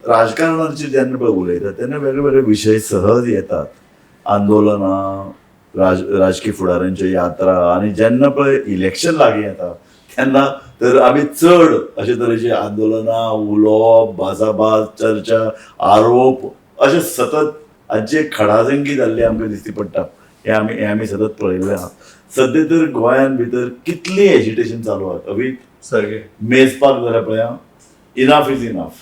राजकारणाचे जेन्ना पळय उलयता तेन्ना वेगळे वेगळे विशय सहज येतात. आंदोलनां, राजकीय फुडाऱ्यांच्या यात्रा, आनी जेन्ना पळय इलेक्शन लागीं येता तेन्ना तर आमी चड अशे तरेची आंदोलनां, उलोवप, भासाभास, चर्चा, आरोप अशे सतत हांची खडाजंगी जाल्ली आमकां दिश्टी पडटा. हे आमी सतत पळयल्लें आहा. सद्या तर गोंयान भितर कितली एजिटेशन चालू आहा. अभी सारकें मेजपाक जाल्यार पळया, इनफ इज इनफ.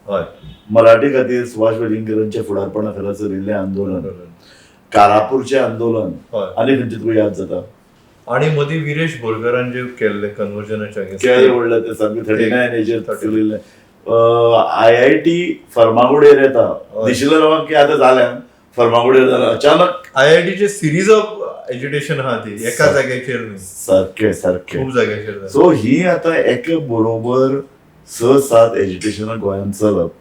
हय, मराठी खातीर सुभाष वेलिंगकरांच्या फुडारपणा खाला चलिल्लें आंदोलन, कारापूरचें आंदोलन, हय. आनी खंयचें तुका याद जाता? आणि मदीं विरेश बोरकरान जे केल्ले कन्वर्जनाच्या केळें व्हडलें ते सामकें 39 हेजेर चलिल्लें. IIT फर्मागुडयेर येता. दिशिल्लें लोकांक की आतां जालें फर्मागुडयेर जालें. अचानक IITचे सिरीज ऑफ एज्युकेशन आहा ती एका जाग्याचेर न्ही, सारकें सारकें. खूब जाग्याचेर जाता. सो ही आतां एके बरोबर 6-7 एज्युकेशनां गोंयांत चलप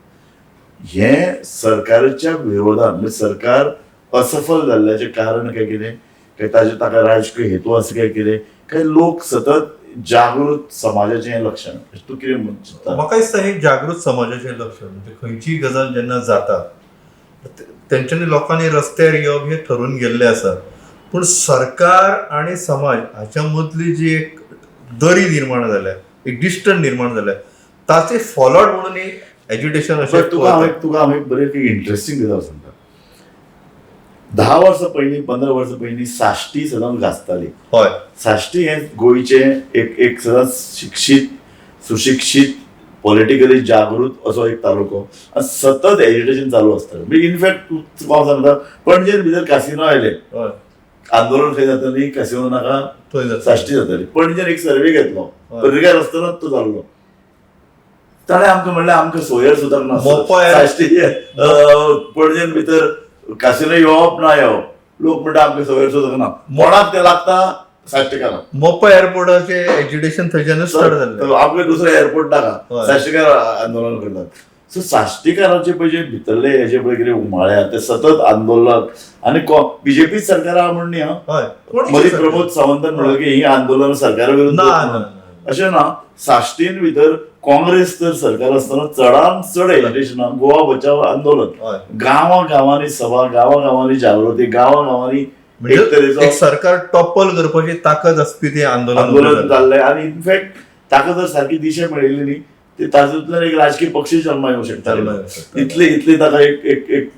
हें सरकाराच्या विरोधात, म्हणजे सरकार असफल जाल्ल्याचें कारण काय कितें, काय ताका राजकीय हेतू आसा काय कितें, काय लोक सतत जागृत समाजाचें हें लक्षण. तूं कितें म्हणटा? म्हाका दिसता हे जागृत समाजाचें लक्षण. म्हणजे खंयचीय गजाल जेन्ना जाता तेंच्यांनी लोकांनी रस्त्यार येवप हे ठरून गेल्ले आसा. पूण सरकार आनी समाज हाच्या मदली जी एक दरी निर्माण जाल्या, एक डिस्टन्स निर्माण जाल्या, ताचे फॉलोआउट म्हणून एज्युकेशन अशें तुका हांव एक बरें इंटरेस्टिंग गजाल सांगता. 10 वर्सां पयलीं, 15 वर्सां पयलीं साश्टी सदांच गाजताली. हय, साश्टी हें गोंयचें एक सदांच शिक्षीत, सुशिक्षीत, पॉलिटिकली जागृत असो एक तालुको, आनी सतत एज्युकेशन चालू आसतालें. म्हणजे इनफॅक्ट हांव सांगता, पणजेन भितर कासिनो आयले, हय, आंदोलन खंय जाताली, कासिनो नाका थंय जाता. साश्टी जाताली. पणजेन एक सर्वे घेतलो, पत्रिकार आसतनाच तो जाल्लो. ताणें आमकां म्हणलें आमकां सोयर सुद्दां मोपा ना साश्टी पणजेन भितर कासिनो येवप ना येवप. लोक म्हणटा आमकां सोयर सुद्दां ना. मोडाक ते लागता साश्टीकारांक. मोपा एअरपोर्टाचे एज्युकेशन थंयच्यानूच स्टार्ट जाल्लें. आमकां दुसरो एअरपोर्ट नाका, हय. साश्टीकार आंदोलन करतात. सो साश्टीकारांचे पळय जे भितरले हेजे पळय कितें उमाळ्या ते सतत आंदोलन, आनी बीजेपी सरकार आहा म्हण न्ही. हय, मदीं प्रमोद सावंतान म्हणलें की ही आंदोलन सरकारा विरुद्ध ना, करतात ना, म्हणून. ना. अशें ना. साश्टीन भितर काँग्रेस तर सरकार आसतना चडांत चड एज्युकेशनाक गोवा बचाव आंदोलन, हय. गांवांनी सभा, गांवांनी जागृती, गांवांनी एक म्हणजे तरेचो एक सरकार टॉपल करपाची ताकद आसपी ते आंदोलन जाल्लें. आनी इनफॅक्ट ताका जर सारकी दिशा मेळिल्ली न्ही, ते तातूंतल्यान एक राजकीय पक्ष जल्मा येवंक शकता. इतली ताका एक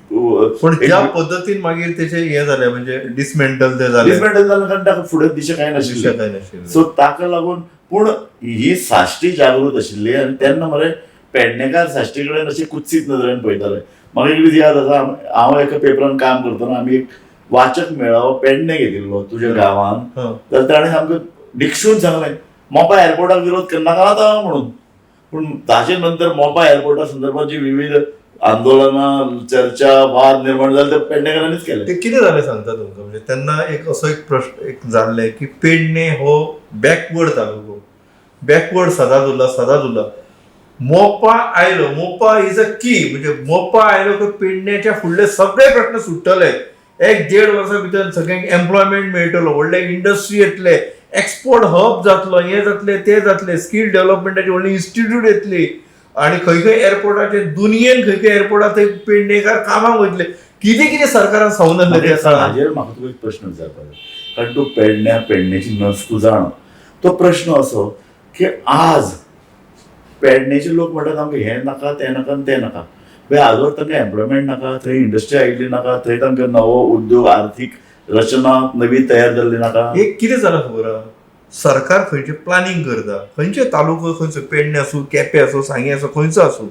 पण ज्या पद्दतीन मागीर तेचे हे जालें, म्हणजे डिसमेंटल ते जालें, डिसमेंटल जालें कारण ताका फुडें दिशा कांय नाशिल्ली. सो ताका लागून पूण ही साश्टी जागृत आशिल्ली. आनी तेन्ना मरे पेडणेकार साश्टी कडेन अशें कुत्सीत नदरेन पळयताले. म्हाका एक दीस याद आसा, हांव एका पेपरान काम करतना आमी एक वाचक मेळावो पेडणे घेतिल्लो तुज्या गांवांत. तर ताणें आमकां डिक्षून सांगलें मोपा एअरपोर्टाक विरोध करनाका आतां म्हणून. पूण ताचे नंतर मोपा एअरपोर्टा संदर्भात जी विविध आंदोलनां, चर्चा, वाद निर्माण जाले ते पेडणेकारांनीच केले. ते कितें जालें सांगता तुमकां. म्हणजे तेन्ना एक असो एक प्रश्न एक जाल्ले की पेडणे हो बॅकवर्ड तालुको, बॅकवर्ड सदांच उरला. मोपा आयलो, मोपा इज अ की, म्हणजे मोपा आयलो की पेडण्याच्या फुडले सगळे प्रश्न सुट्टले. 1-1.5 वर्सां भितर सगळ्यांक एम्प्लॉयमेंट मेळटलो, व्हडले इंडस्ट्री येतले, एक्सपोर्ट हब जातलो, हे जातले ते जातले, स्कील डेव्हलपमेंटाची व्हडली इन्स्टिट्यूट येतली, आणि खंय खंय एअरपोर्टाचे दुनियेन खंय खंय एअरपोर्टार थंय पेडणेकार कामाक वयतले. कितें सरकारान सांगून ते आसा. हाजेर म्हाका तुका एक प्रश्न विचारपाक जाय. कारण तूं पेडण्याची नस तूं जाण. तो प्रश्न असो की आज पेडणेचे लोक म्हणटात आमकां हें नाका, तें नाका, तें नाका. आजवर तांकां एम्प्लॉयमेंट नाका, थंय इंडस्ट्री आयिल्ली नाका, थंय तांकां नवो उद्योग, आर्थीक रचना नवी तयार जाल्ली नाका. एक कितें जालां खबर आहा, सरकार खंयचें प्लॅनिंग करता, खंयचे तालुको, खंयचो पेडणे आसूं, केपें आसूं, सांगे आसूं, खंयचो आसूं,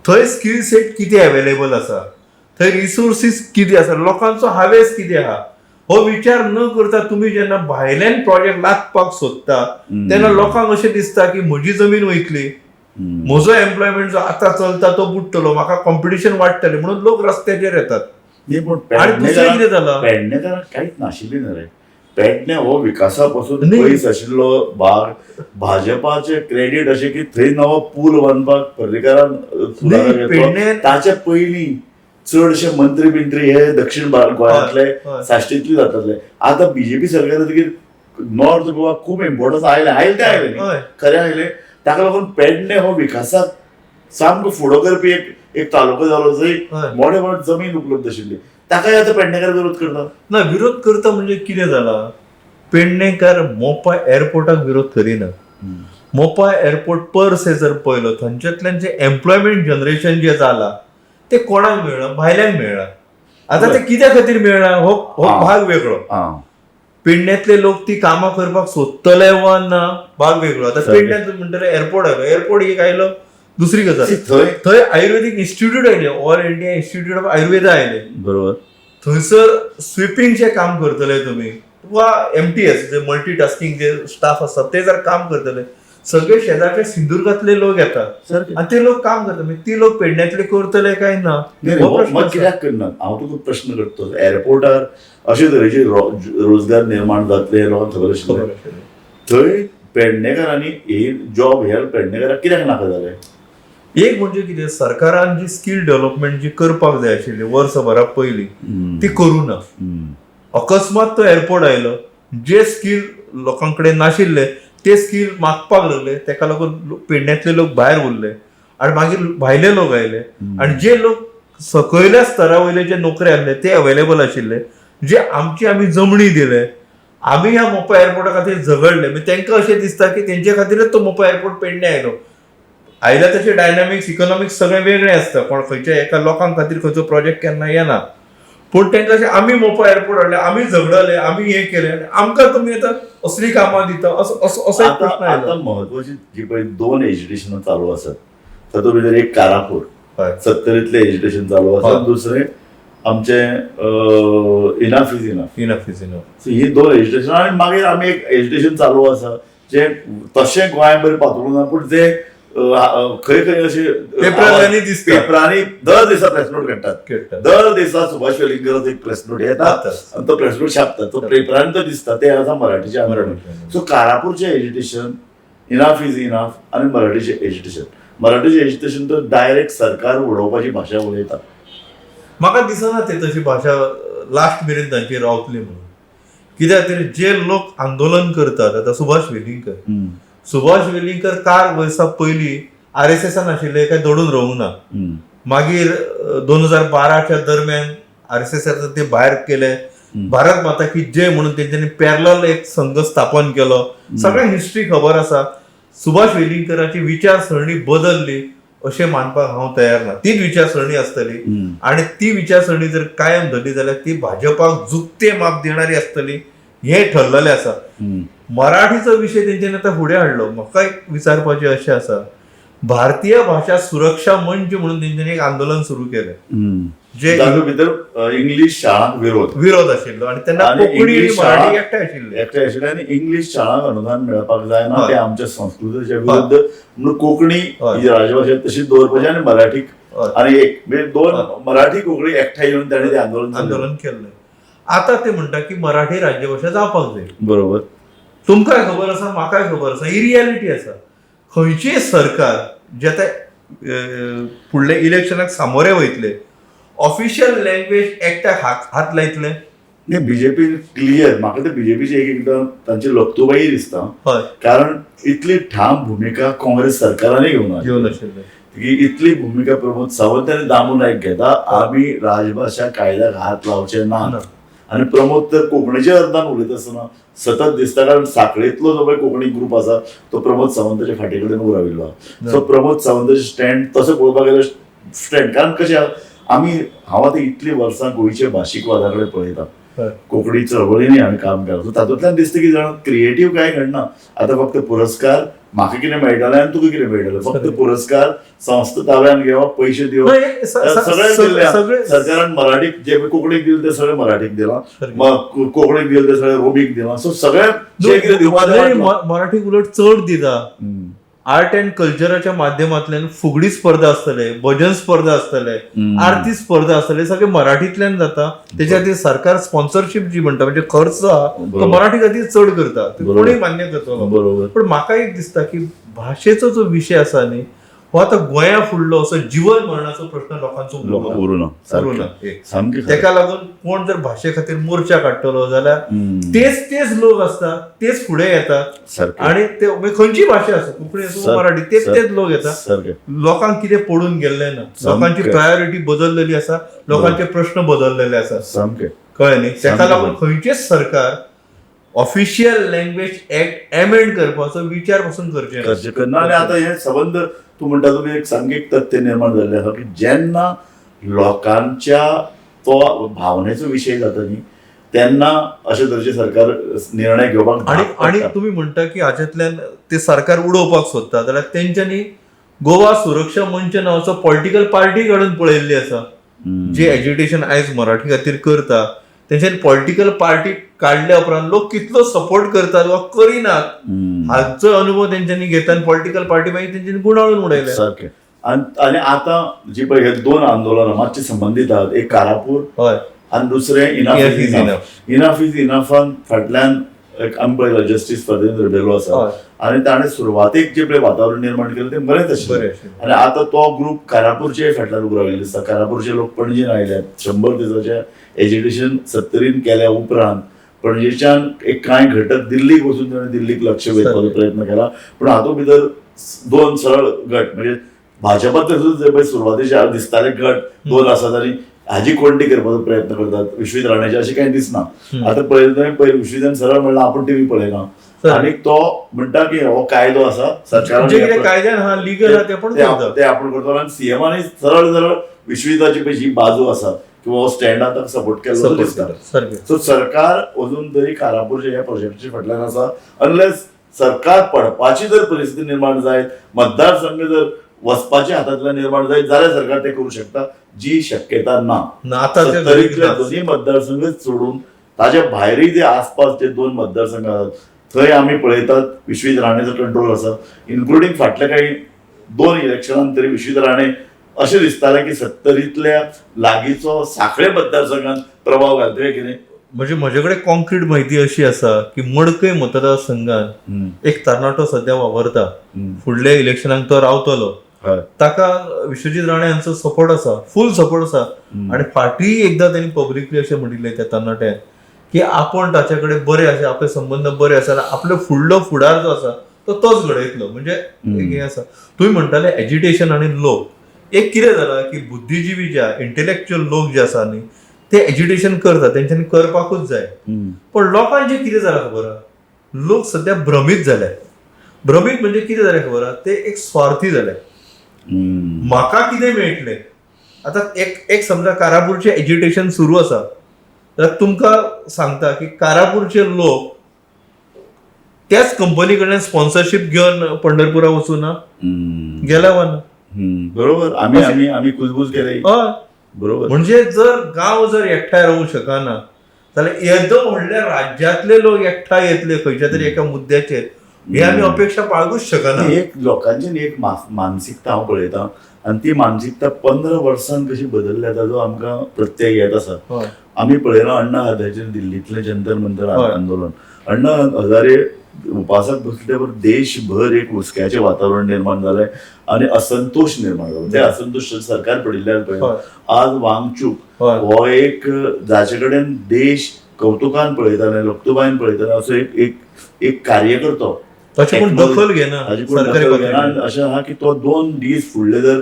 थंय स्कील सेट कितें अवेलेबल आसा, थंय रिसोर्सीस कितें आसा, लोकांचो हावेस कितें आहा, हो विचार न करता तुम्ही जेन्ना भायल्यान प्रोजेक्ट लागपाक सोदता तेन्ना लोकांक अशें दिसता की म्हजी जमीन वयतली, म्हजो एम्प्लॉयमेंट जो आतां चलता तो बुडटलो, म्हाका कॉम्पिटिशन वाडटलें म्हणून लोक रस्त्याचेर येतात. आणि दुसरें कितें जालां, पेडणेकारांक कांयच नाशिल्ली न्हय रे. पेडणे हो विकासा पासून पयस आशिल्लो भाग, भाजपाचे क्रेडीट अशें की थंय नवो पूल बांदपाक पर्रीकारान ताचे पयलीं चडशे मंत्री बिंत्री हे दक्षिण गोंयांतले साश्टींतले जाताले. आतां बीजेपी सरकार नॉर्थ गोवा खूब इम्पॉर्टन्स आयले ते खरें आयले. ताका लागून पेडणे हो विकासाक सामको फुडो करपी एक एक तालुको जालो जंय हय. मोठे मोठे जमीन उपलब्ध आशिल्ली ताकाय आता पेडणेकार विरोध करता. ना विरोध करता म्हणजे कितें जाला, पेडणेकार मोपा एअरपोर्टाक विरोध करिना. मोपा एअरपोर्ट पर से जर पळयलो थंयच्यातल्यान जे एम्प्लॉयमेंट जनरेशन जे जाला ते कोणाक मेळ्ळा, भायल्यांक मेळ्ळा. आता ते कित्या खातीर मेळ्ळा हो भाग वेगळो. पेडण्यातले लोक ती कामां करपाक सोदतले वा ना भाग वेगळो. आता पेडण्यात म्हणटले एअरपोर्ट आयलो, एअरपोर्ट एक आयलो दुसरी गजाल, थंय आयुर्वेदिक इन्स्टिट्यूट आयले, all India institute of Ayurveda आयले. बरोबर. थंयसर स्विपिंगचे काम करतले तुम्ही वा MTS जे मल्टीटास्किंग जे स्टाफ असतात ते जर काम करतले, सगळे शेजारच्या सिंधुदुर्गातले लोक येतात आणि ते लोक काम करतात. म्हणजे ती लोक पेडण्यातले करतले काय ना हो प्रश्न मग आसा. कित्याक करना हांव तुका प्रश्न करतो. एअरपोर्टार अशे तरेचे रोजगार निर्माण जातले लोकांक खबर आशिल्लें. थंय पेडणेकारांनी हे जॉब ह्या पेडणेकारांक कित्याक नाका जाले? एक म्हणजे कितें, सरकारान जी स्किल डेव्हलपमेंट जी करपाक जाय आशिल्ली वर्सभरा पयलीं ती करूं ना. अकस्मात तो एअरपोर्ट आयलो, जे स्किल लोकांकडे नाशिल्ले ते स्किल मागपाक लागले, तेका लागून पेडण्यातले लोक भायर उरले आणि मागीर भायले लोक आयले आणि जे लोक सकयल्या स्तरा वयले जे नोकरी आसले ते अवेलेबल आशिल्ले, जे आमी जमणी दिले, आमी ह्या मोपा एअरपोर्टा खातीर झगडले. म्हणजे तांकां अशें दिसता की तेंचे खातीरच तो मोपा एअरपोर्ट पेडणे आयला तशें डायनामिक्स इकॉनॉमिक्स सगळें वेगळें आसता. कोण खंयच्या एका लोकांक खातीर खंयचो प्रोजेक्ट केन्ना येना, पूण तांकां अशें आमी मोपा एअरपोर्ट हाडले, आमी झगडले, आमी हें केलें आनी आमकां तुमी आतां असली कामां दिता असो एक प्रश्न आयलो. आता महत्वाची जी पळय 2 एज्युकेशनां चालू आसात, तातूंत भितर एक कारापूर 70तले एज्युकेशन चालू आसा, दुसरें आमचे enough is enough. He 2 education आनी मागीर आमी एक एज्युकेशन चालू आसा जे तशें गोंयांभर पातळून ना, पूण ते खंय खंय अशे पेपरांनी दर दिसा प्रेस नोट काडटात. दर दिसा सुभाष वेलिंगराचो एक प्रेस नोट येता आनी तो प्रेस नोट छापता. तो पेपरांनी तो दिसता ते आसा मराठीचे. सो कारापूरचे एज्युकेशन इनफ इज इनफ आनी मराठीचे एज्युकेशन. मराठीचे एज्युकेशन तो डायरेक्ट सरकार उडोवपाची भाशा उलयता. म्हाका दिसना ते तशी भाशा लास्ट मेरेन तांची रावतली म्हणून. कित्याक तर जे लोक आंदोलन करतात, आता सुभाष वेलिंगकर कार वर्सां पयलीं RSSान आशिल्ले काय दडून रावूंक ना. मागीर 2012च्या दरम्यान RSSान ते भायर केले. भारत माता की जय म्हणून तेंच्यांनी पॅरलल एक संघ स्थापन केलो. सगळ्यांक हिस्ट्री खबर आसा. सुभाष वेलिंगकराची विचारसरणी बदलली अशें मानपाक हांव तयार ना. तीच विचारसरणी आसतली आणि ती विचारसरणी जर कायम धरली जाल्यार ती भाजपाक जुक्ते माप देणारी आसतली हे ठरलेलें आसा. मराठीचो विशय तेंच्यांनी आतां फुडें हाडलो. म्हाका एक विचारपाचें अशें आसा, भारतीय भाषा सुरक्षा मंच म्हणून तेंच्यांनी एक आंदोलन सुरू केलें जे भितर इंग्लीश शाळांक विरोध आशिल्लो आणि तेन्ना कोंकणी आनी मराठी एकठांय आशिल्ले आनी इंग्लीश शाळांक अनुदान मेळपाक जायना, ते आमच्या संस्कृतीच्या विरुद्ध म्हणून कोंकणी ही राजभाशा तशीच दवरपाची आनी मराठीक आनी एक 2 मराठी कोंकणी एकठांय येवन ताणें तें आंदोलन केल्लें. आता ते म्हणटा की मराठी राज्यभाषा जावपाक जाय. बरोबर. तुमकांय खबर आसा, म्हाकाय खबर आसा, ही रियालिटी आसा. खंयचेय सरकार जे आतां फुडले इलेक्शनाक सामोरे वयतले ऑफिशियल लँग्वेज एकट्याक हात लायतले. BJP clear. म्हाका ते बीजेपीचे एकदां तांची लकतूबाई दिसता, कारण इतली ठाम भुमिका काँग्रेस सरकारांनी घेवन आशिल्ले की इतली भूमिका प्रमोद सावंत यांनी दामून घेता, आमी राजभाषा कायद्याक हात लावचे ना. आणि प्रमोद तर कोंकणीच्या अर्दान उलयता आसतना सतत दिसता, कारण साखळेंतलो जो पळय कोंकणी ग्रूप आसा तो प्रमोद सावंताच्या फाटी कडेन उबो राविल्लो. सो प्रमोद सावंताचे स्टँड तसो पळोवपाक गेल्यार स्टँड, कारण कशें हांव आतां इतलीं वर्सां गोंयचे भाशीक वादा कडेन पळयता, कोंकणी चळवळींनी हांवें काम केलां. सो तातूंतल्यान दिसता की जाणा क्रिएटीव कांय घडना. आतां फक्त पुरस्कार म्हाका कितें मेळटलें आनी तुका कितें मेळटलें, फक्त पुरस्कार संस्था ताब्यान घेवप, पयशे दिवप, सगळें दिल्लें. सरकारान मराठीक जे कोंकणीक दिलें तें सगळें मराठीक दिलां, कोंकणीक दिलें तें सगळें रोमीक दिलां. सो सगळें जे कितें दिवपाक मराठीक उलट चड दिता. आर्ट अँड कल्चराच्या माध्यमांतल्यान फुगडी स्पर्धा आसतले, भजन स्पर्धा आसतले, आरती स्पर्धा आसतले, सगळे मराठींतल्यान जाता. तेच्या खातीर सरकार स्पॉन्सरशीप जी म्हणटा म्हणजे खर्च आहा तो मराठी खातीर चड करता, कोणीय मान्य करतलो. पण म्हाका एक दिसता की भाशेचो जो विशय आसा न्ही हो आता गोंया फुडलो असो जीवन मरणाचो प्रश्न लोकांचो उरुना सामकें तेका लागून कोण जर भाशे खातीर मोर्चा काडटलो जाल्यार तेच लोक असतात तेच फुडें येतात आणि ते खंयची भाशा आसा कोंकणी आसूं मराठी तेच लोक येतात. लोकांक कितें पडून गेल्ले ना, लोकांची प्रायोरिटी बदललेली आसा, लोकांचे प्रश्न बदललेले आसा. सामकें कळ्ळें न्ही. तेका लागून खंयचेच सरकार ऑफिशियल लँग्वेज ऍक्ट एमेंड करपाचो विचार पासून करचे करना. आनी आतां हे संबंध तूं म्हणटा तुमी एक सामकें एक तथ्य निर्माण जाल्लें आसा की जेन्ना लोकांच्या तो भावनेचो विशय जाता न्ही तेन्ना अशे तरेचे सरकार निर्णय घेवपाक आणि तुम्ही म्हणटा की हाच्यातल्यान ते सरकार उडोवपाक सोदता जाल्यार तेंच्यांनी गोवा सुरक्षा मंच नांवाचो पॉलिटिकल पार्टी काडून पळयल्ली आसा. जे एज्युटेशन आयज मराठी खातीर करता तेंच्यांनी पॉलिटिकल पार्टी काडल्या उपरांत लोक कितलो सपोर्ट करतात वा करिनात हाचो अनुभव तेंच्यांनी घेता आनी पॉलिटिकल पार्टी मागीर तेंच्यांनी गुणाळून उडयले. सारकें. आनी आतां जी पळय हे दोन आंदोलनां मातशे संबंदीत आहात. एक कारापूर हय आनी दुसरें इनफ इज इनफान फाटल्यान एक आमी पळयला जस्टीस फर्देंद्र रेबेलो आसा आनी ताणें सुरवातेक जे पळय वातावरण निर्माण केलें तें बरेंच आशिल्लें. आनी आतां तो ग्रूप कारापूरचे फाटल्यान उबो राविल्लो दिसता. कारापूरचे लोक पणजेन आयल्यात 100 दिसाचें एज्युकेशन 70 केल्या उपरांत पणजेच्यान एक कांय घटक दिल्लीक वचून ताणें दिल्लीक लक्ष वेधपाचो प्रयत्न केला. पूण हातूंत भितर दोन सरळ गट म्हणजे भाजपातर्फे जे पळय सुरवातेचे दिसताले गट दोन आसात आनी हाजी कोंडी करपाचो प्रयत्न करतात. विश्वीत राणेचे अशें कांय दिसना. आतां पळयलें पयर विश्वीतान सरळ म्हणलां आपूण टीव्ही पळयना आनी तो म्हणटा की हो कायदो आसा सरकारान ते आपूण करतलो आनी सीएमानी सरळ विश्वीताची पळय जी बाजू आसा किंवा स्टँड आतां सपोर्ट केल्लो दिसता. सो सरकार अजून तरी कारापूरच्या ह्या प्रोजेक्टच्या फाटल्यान आसा. अनलेस सरकार पडपाची जर परिस्थिती निर्माण जायत मतदारसंघ जर वचपाच्या हातांतल्यान निर्माण जायत जाल्यार सरकार ते करूं शकता. जी शक्यता ना. दोन्ही मतदारसंघ सोडून ताच्या भायरय जे आसपास जे दोन मतदारसंघ आसात थंय आमी पळयतात विश्वीत राणेचो कंट्रोल आसा. इन्क्लुडींग फाटल्या काही 2 इलेक्शनांत तरी विश्वीत राणे अशें दिसतालें की 70तल्या लागींचो सांखळे मतदारसंघात प्रभाव घालतले कितें. म्हणजे म्हजे कडेन कॉन्क्रीट म्हायती अशी आसा की मडकय मतदारसंघात एक तरणाटो सध्या वावरता. फुडल्या इलेक्शनाक तो रावतलो. ताका विश्वजीत राणे हांचो सपोर्ट आसा, फूल सपोर्ट आसा. आनी फाटीं एकदां तांणी पब्लिकली अशें म्हणिल्लें त्या तरणाट्यान की आपण ताचे कडेन बरे आसा, आपले संबंद बरे आसा, आपलो फुडलो फुडार जो आसा तो तोच घडयतलो. म्हणजे हे आसा. तुमी म्हणटाले एज्युटेशन आनी लोक. एक कितें जालां की बुद्धिजीवी जे इंटेलेक्च्युअल लोक जे आसा न्ही ते एज्युकेशन करतात, तेंच्यांनी करपाकूच जाय. पण लोकांचें कितें जालां खबर आहा, लोक सध्या भ्रमीत जाल्यात. भ्रमीत म्हणजे कितें जालें खबर आहा, ते एक स्वार्थी जाले. म्हाका कितें मेळटलें. आतां एक समजा कारापूरचें एज्युकेशन सुरू आसा जाल्यार तुमकां सांगता की कारापूरचे लोक त्याच कंपनी कडल्यान स्पॉन्सरशीप घेवन पंढरपुरा वचूं ना, गेल्या वा ना. बरोबर. आमी कुजबूज केले. बरोबर. म्हणजे जर गांव जर एकठांय रावूंक शकना जाल्यार येदो व्हडल्या राज्यांतले लोक एकठांय येतले खंयच्या तरी एका मुद्द्याचेर हे आमी अपेक्षा बाळगूच शकना. एक लोकांची एक मानसिकता हांव पळयतां आनी ती मानसिकता 15 वर्सांत कशी बदलल्या ताजो आमकां प्रत्यय येत आसा. आमी पळयलां अण्णा हजारेचेर दिल्लींतलें जंतर मंतर आंदोलन. अण्णा हजारे उपासाक बसले बरोबर देशभर एक हुस्क्याचें वातावरण निर्माण जालें आनी असंतोष निर्माण जालो. ते असंतोष सरकार पडिल्ल्यान पळय आज वांगचूक हो एक जाचे कडेन देश कौतुकान पळयताले, लक्तुबायन पळयताले असो एक कार्यकर्तो ताची कोण दखल घेना. अशें आहा की तो 2 दीस फुडले जर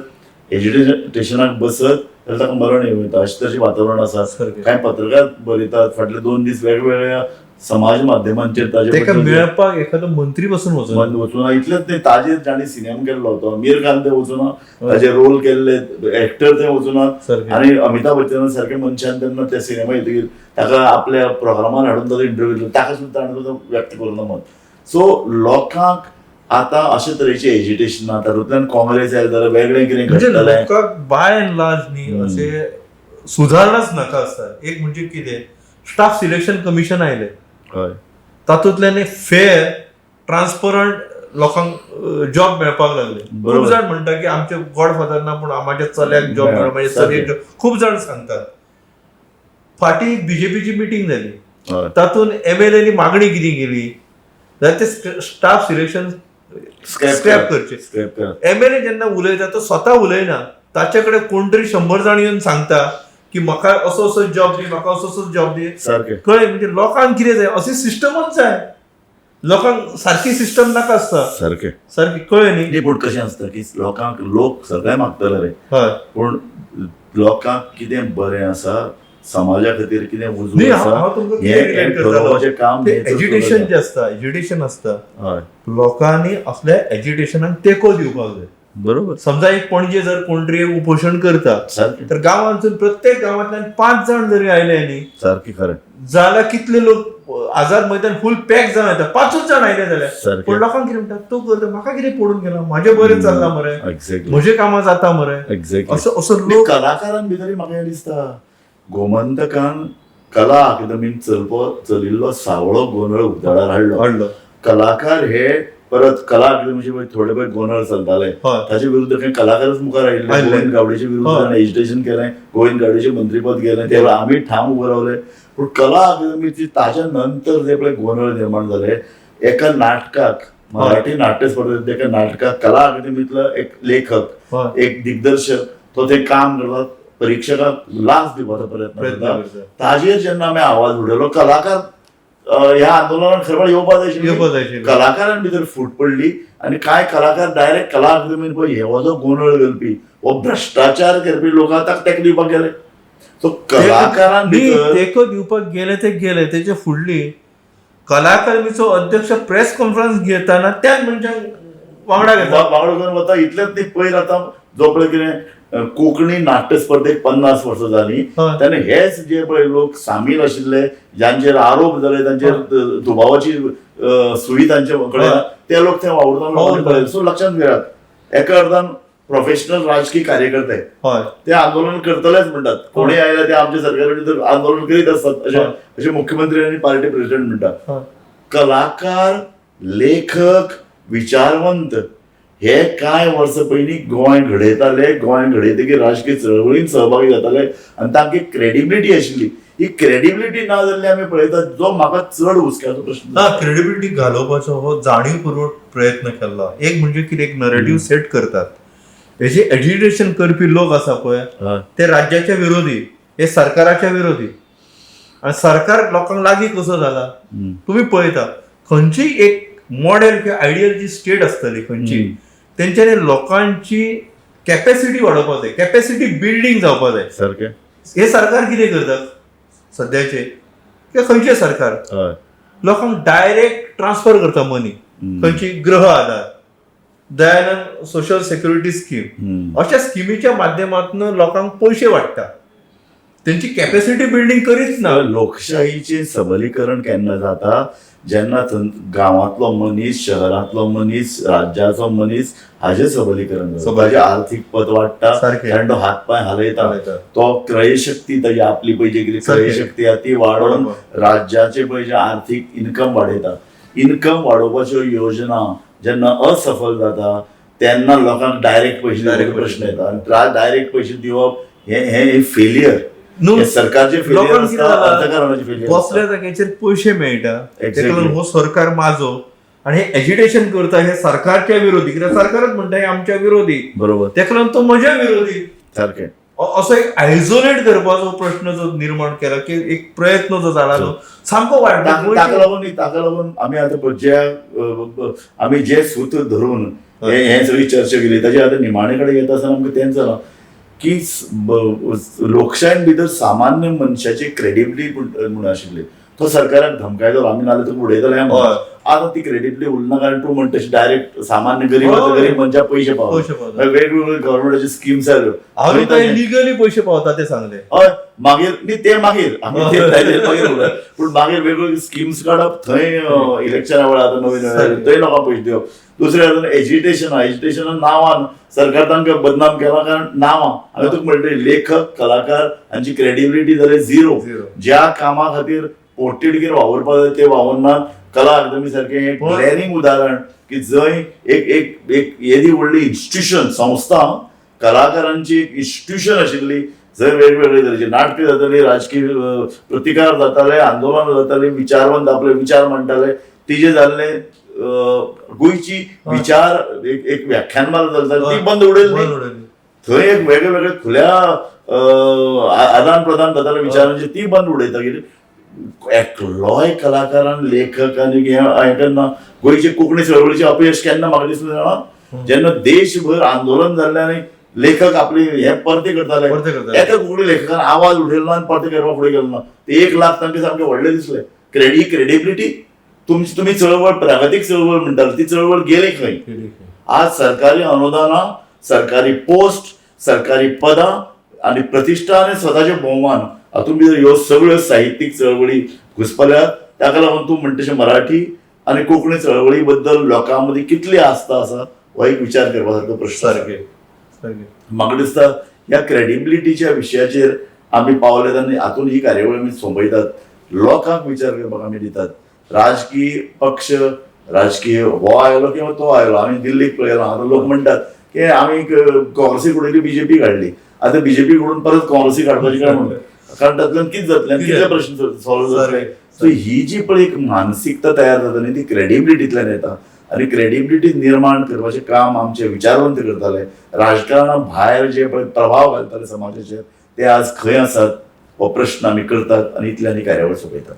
एज्युकेशनाक बसत जाल्यार ताका मरण येवता अशें तशें वातावरण आसा. कांय पत्रकार बरयतात फाटले 2 दीस वेगवेगळ्या समाज माध्यमांचेर ताचे मेळपाक एखादो मंत्री पासून वचून इतलेंच न्ही ताजेर जाणी सिनेमा केल्लो तो आमिर खान ते वचून ताजे रोल केल्ले एक्टर ते वचूनात. आनी अमिताभ बच्चन सारके मनशान तेन्ना ते सिनेमा येतकीर ताका आपल्या प्रोग्रामान हाडून ताजो इंटरव्यू दिलो. ताका सुद्दां ताणें तो व्यक्त करूना मत. सो लोकांक आतां अशे तरेचे एज्युकेशन तातूंतल्यान काँग्रेस आयले जाल्यार वेगळें कितें घडटलें. बाय एंड लार्ज न्ही अशे सुधारणाच नाका आसता. एक म्हणजे कितें स्टाफ सिलेक्शन कमिशन आयलें तातूंतल्यान एक फेअर ट्रान्सपरंट लोकांक जॉब मेळपाक लागले. खूब जाण म्हणटा की आमचे गॉडफादर ना पूण आमच्या चल्याक जॉब मेळ्ळो, म्हाजे चलयेक जॉब. खूब जाण सांगतात. फाटीं बीजेपीची मिटींग जाली तातूंत MLAनी मागणी कितें केली जाल्यार ते स्टाफ सिलेक्शन स्क्रॅप करचे. MLA जेन्ना उलयता तो स्वता उलयना, ताचे कडेन कोण तरी 100 जाण येवन सांगता की म्हाका असो असो जॉब दी, म्हाका असो असो जॉब दी. कळ्ळें? म्हणजे लोकांक कितें जाय, अशी सिस्टमच जाय. लोकांक सारकी सिस्टम नाका आसता सारकी. कळ्ळें न्ही? पूण कशें आसता की लोक सगळे मागतले रे, हय, पूण लोकांक कितें बरें आसा, समाजा खातीर कितें उजो न्ही, आसा हांव तुमकां हें कितें relate ठरोवपाचें काम करतालो, एज्युटेशन जें आसता, एज्युटेशन आसता, हय लोकांनी असल्या एज्युटेशनाक तेंको दिवपाक जाय. बरोबर. समजा एक पणजे जर कोण तरी एक उपोशण करता, सारकें तर गांवांतून प्रत्येक गांवांतल्यान 5 जाण जरी आयले न्ही, सारकें खरें. जाल्यार कितले लोक आझाद मैदान फुल पॅक जावन येता. 5च जाण आयले जाल्यार. सारकें. पण लोकांक कितें म्हणटा, तो करता, म्हाका कितें पडून गेला, म्हाजें बरें चल्लां मरे, एक्झॅक्टली म्हजें कामां जाता मरे, एक्झॅक्टली. असो लोक. कलाकारान भितर म्हाका हें दिसता, गोमंतकान कला अकादमीन चलिल्लो सावळो गोंधळ उक्ताडार हाडलो. कलाकार हे परत कला अकादमीचे थोडे पळय गोंधळ चलताले, ताचे विरुद्ध काही कलाकारच मुखार आयिल्ले. गोविंद गावडेच्या विरुद्ध एजिटेशन केलें, गोविंद गावडेचे मंत्रीपद गेलें, तेव्हा आम्ही ठाम उबे रावले. पूण कला अकादमीची ताच्या नंतर जे पळय गोंधळ निर्माण जाले, एका नाटकाक, मराठी नाट्य स्पर्धेंत एका नाटकाक कला अकादमीतलो एक लेखक, एक दिग्दर्शक, तो ते काम करता, परीक्षकांक लाच दिवपाचो प्रयत्न करता. ताजेर जेन्ना आमी आवाज उडयलो, कलाकार ह्या आंदोलनात खरें येवपाक जाय. कलाकारांन भितर फूट पडली आणि काय कलाकार डायरेक्ट कला अकादमीन पळय हे जो गोंधळ घालपी वो भ्रष्टाचार करपी लोकांक तेका दिवपाक गेले. सो कलाकारान भितर तेको दिवपाक गेले ते गेले. तेचे फुडली कला अकादमीचो अध्यक्ष प्रेस कॉन्फरन्स घेताना त्याच मनशाक वांगडा घेता, वांगडा घेवन वता. इतलेंच न्ही, पयर आतां जो पळय कितें कोंकणी नाट्य स्पर्धेक 50 वर्सां जालीं, तेन्ना हेच जे पळय लोक सामील आशिल्ले, ज्यांचेर आरोप जाले, तांचेर दुबावाची सुई तांचे कडेन, ते लोक थंय वावुरताले. सो लक्षांत घेयात, एका अर्थान प्रोफेशनल राजकीय कार्यकर्ते ते आंदोलन करतलेच म्हणटात. कोणी आयले ते आमच्या सरकाराचेर आंदोलन करीत असतात, अशे मुख्यमंत्री आनी पार्टी प्रेसिडेंट म्हणटात. कलाकार, लेखक, विचारवंत हे कांय वर्सां पयलीं गोंय घडयताले. गोंय घडयतकीर राजकीय चळवळींत सहभागी जाताले आनी तांकां क्रेडिबिलिटी आशिल्ली. ही क्रेडिबिलिटी ना जाल्ली आमी पळयतात, जो म्हाका चड हुस्क्याचो प्रश्न. ना, क्रेडिबिलिटी घालोवपाचो हो जाणीवपूर्वक प्रयत्न केला. एक म्हणजे कितें, एक नरेटिव्ह सेट करतात. हेजे एज्युटेशन करपी लोक आसा पळय, ते राज्याच्या विरोधी, हे सरकाराच्या विरोधी. आणि सरकार लोकांक लागीं कसो जाला तुम्ही पळयता. खंयचीय एक मॉडेल किंवा आयडियल जी स्टेट आसतली खंयची, तेंच्यांनी लोकांची कॅपॅसिटी वाडोवपाक जाय, कॅपॅसिटी बिल्डिंग जावपाक जाय. सारकें. हे सरकार कितें करतात सद्याचे, किंवा खंयचे सरकार लोकांक डायरेक्ट ट्रान्सफर करता मनी. खंयची गृह आधार, दयानंद सोशल सेक्युरिटी स्कीम, अशा स्किमीच्या माध्यमातून लोकांक पयशे वाडटा. त्यांची कॅपॅसिटी बिल्डिंग करीत ना. लोकशाहीचे सबलीकरण केन्ना जाता, जेन्ना गांवांतलो मनीस, शहरांतलो मनीस, राज्याचो मनीस हाजे सबलीकरण जाता. ताजे आर्थीक पद वाडटा, कारण तो हात पांय हालयता, तो क्रयशक्ती ताजी आपली पळय जी कितें क्रयशक्ती आहा ती वाडोवन राज्याचे पळय जे आर्थीक इन्कम वाडयता. इन्कम वाडोवपाच्यो योजना जेन्ना असफल जाता तेन्ना लोकांक डायरेक्ट पयशे दिवपाचो प्रश्न येता. आनी डायरेक्ट पयशे दिवप हे फेलियर. सरकारचे फेलियर आसता, अर्थकारणाचे फेलियर. बसल्या जाग्याचेर पयशे मेळटा, हो सरकार माझो, आणि हे एज्युटेशन करता हे सरकारच्या विरोधी, कित्याक सरकारच म्हणटा हे आमच्या विरोधी. बरोबर. तेका लागून तो म्हज्या विरोधी. सारकें. असो एक आयसोलेट करपाचो प्रश्न जो निर्माण केला, की एक प्रयत्न जो जाला तो सामको वाडटा. ताका लागून आमी आतां आमी जे सूत्र धरून हे सगळी चर्चा केली, ताचे आतां निमाणे कडेन येता आसतना आमकां तेंच जालां की लोकशायेन भितर सामान्य मनशाची क्रेडिबिलिटी म्हूण आशिल्ली. तो सरकाराक धमकायलो, आमी नाल्यार तुका उडयतले. आतां ती क्रेडिबिलिटी उरना, कारण तूं म्हणटा तशी डायरेक्ट सामान्य गरीब मनशाक पयशे पावता. वेगवेगळे गव्हर्नमेंटाचे स्किम्स आयल्यो, लिगली पयशे पावता ते सांगले. हय, मागीर ते मागीर पूण मागीर वेगवेगळे स्किम्स काडप, थंय इलेक्शना वेळार आतां नवीन थंय लोकांक पयशे दिवप. दुसरे एज्युटेशनान नांवान सरकार तांकां बदनाम केला, कारण नांवां. हांवें तुका म्हणलें लेखक, कलाकार हांची क्रेडिबिलिटी जाली झिरो. ज्या कामा खातीर पोटतिडकीर वावरपाक जाय ते वावरनात. कला अकादमी सारखें एक ग्लॅरिंग उदाहरण की जंय एक येदी व्हडली इन्स्टिट्यूशन, संस्था, कलाकारांची एक इन्स्टिट्यूशन आशिल्ली, जंय वेगवेगळे तरेची नाटकां जाताली, राजकीय प्रतिकार जाताले, आंदोलनां जातालीं, विचारवंत आपले विचार मांडटाले, तिजे जाल्ले गोयची विचार एक व्याख्यानमाला चलता ती बंद उडेल न्ही. थंय एक वेगळे वेगळे खुल्या आदान प्रदान जाताले विचारांची ती बंद उडयता. एकलोय कलाकारान लेखक आनी हें केन्ना गोंयचे कोंकणी चळवळीचें अपयश केन्ना म्हाका दिसलें जाणा, जेन्ना देशभर आंदोलन जाल्लें आनी लेखक आपली हे परते करताले, एका कोंकणी लेखकान आवाज उडयलो आनी परते करपाक फुडें गेलो ना. ते 1 लाख तांकां सामकें व्हडलें दिसलें. क्रेडिबिलिटी तुमी चळवळ प्रागतीक चळवळ म्हणटाली ती चळवळ गेली खंय. आज सरकारी अनुदानां, सरकारी पोस्ट, सरकारी पदां आनी प्रतिश्ठा आनी स्वताचे भोवमान हातूंत भितर ह्यो सगळ्यो साहित्यीक चळवळी घुसपल्यात. ताका लागून तूं म्हणटा तशें मराठी आनी कोंकणी चळवळी बद्दल लोकां मदीं कितली आस्था आसा हो एक विचार करपा सारको प्रश्न. म्हाका दिसता ह्या क्रेडिबिलिटीच्या विशयाचेर आमी पावल्यात आनी हातूंत ही कार्यावळ आमी सोंपयतात, लोकांक विचार करपाक आमी दितात. राजकीय पक्ष, राजकीय हो आयलो किंवा तो आयलो, आमी दिल्लीक पळयलां, आतां लोक म्हणटात की आमी काँग्रेसीक उडयली बीजेपी काडली, आतां बीजेपी कडून परत काँग्रेसीक काडपाची काय म्हणून, कारण तातूंतल्यान कितें जातलें, कितले प्रश्न सॉल्व जातले. सो ही जी पळय एक मानसिकता तयार जाता न्ही ती क्रेडिबिलिटींतल्यान येता. आनी क्रेडिबिलिटी निर्माण करपाचें काम आमचे विचारवंत करताले. राजकारणां भायर जे पळय प्रभाव घालताले समाजाचेर ते आज खंय आसात हो प्रश्न आमी करतात आनी इतल्यान ही कार्यावळ सोंपयतात.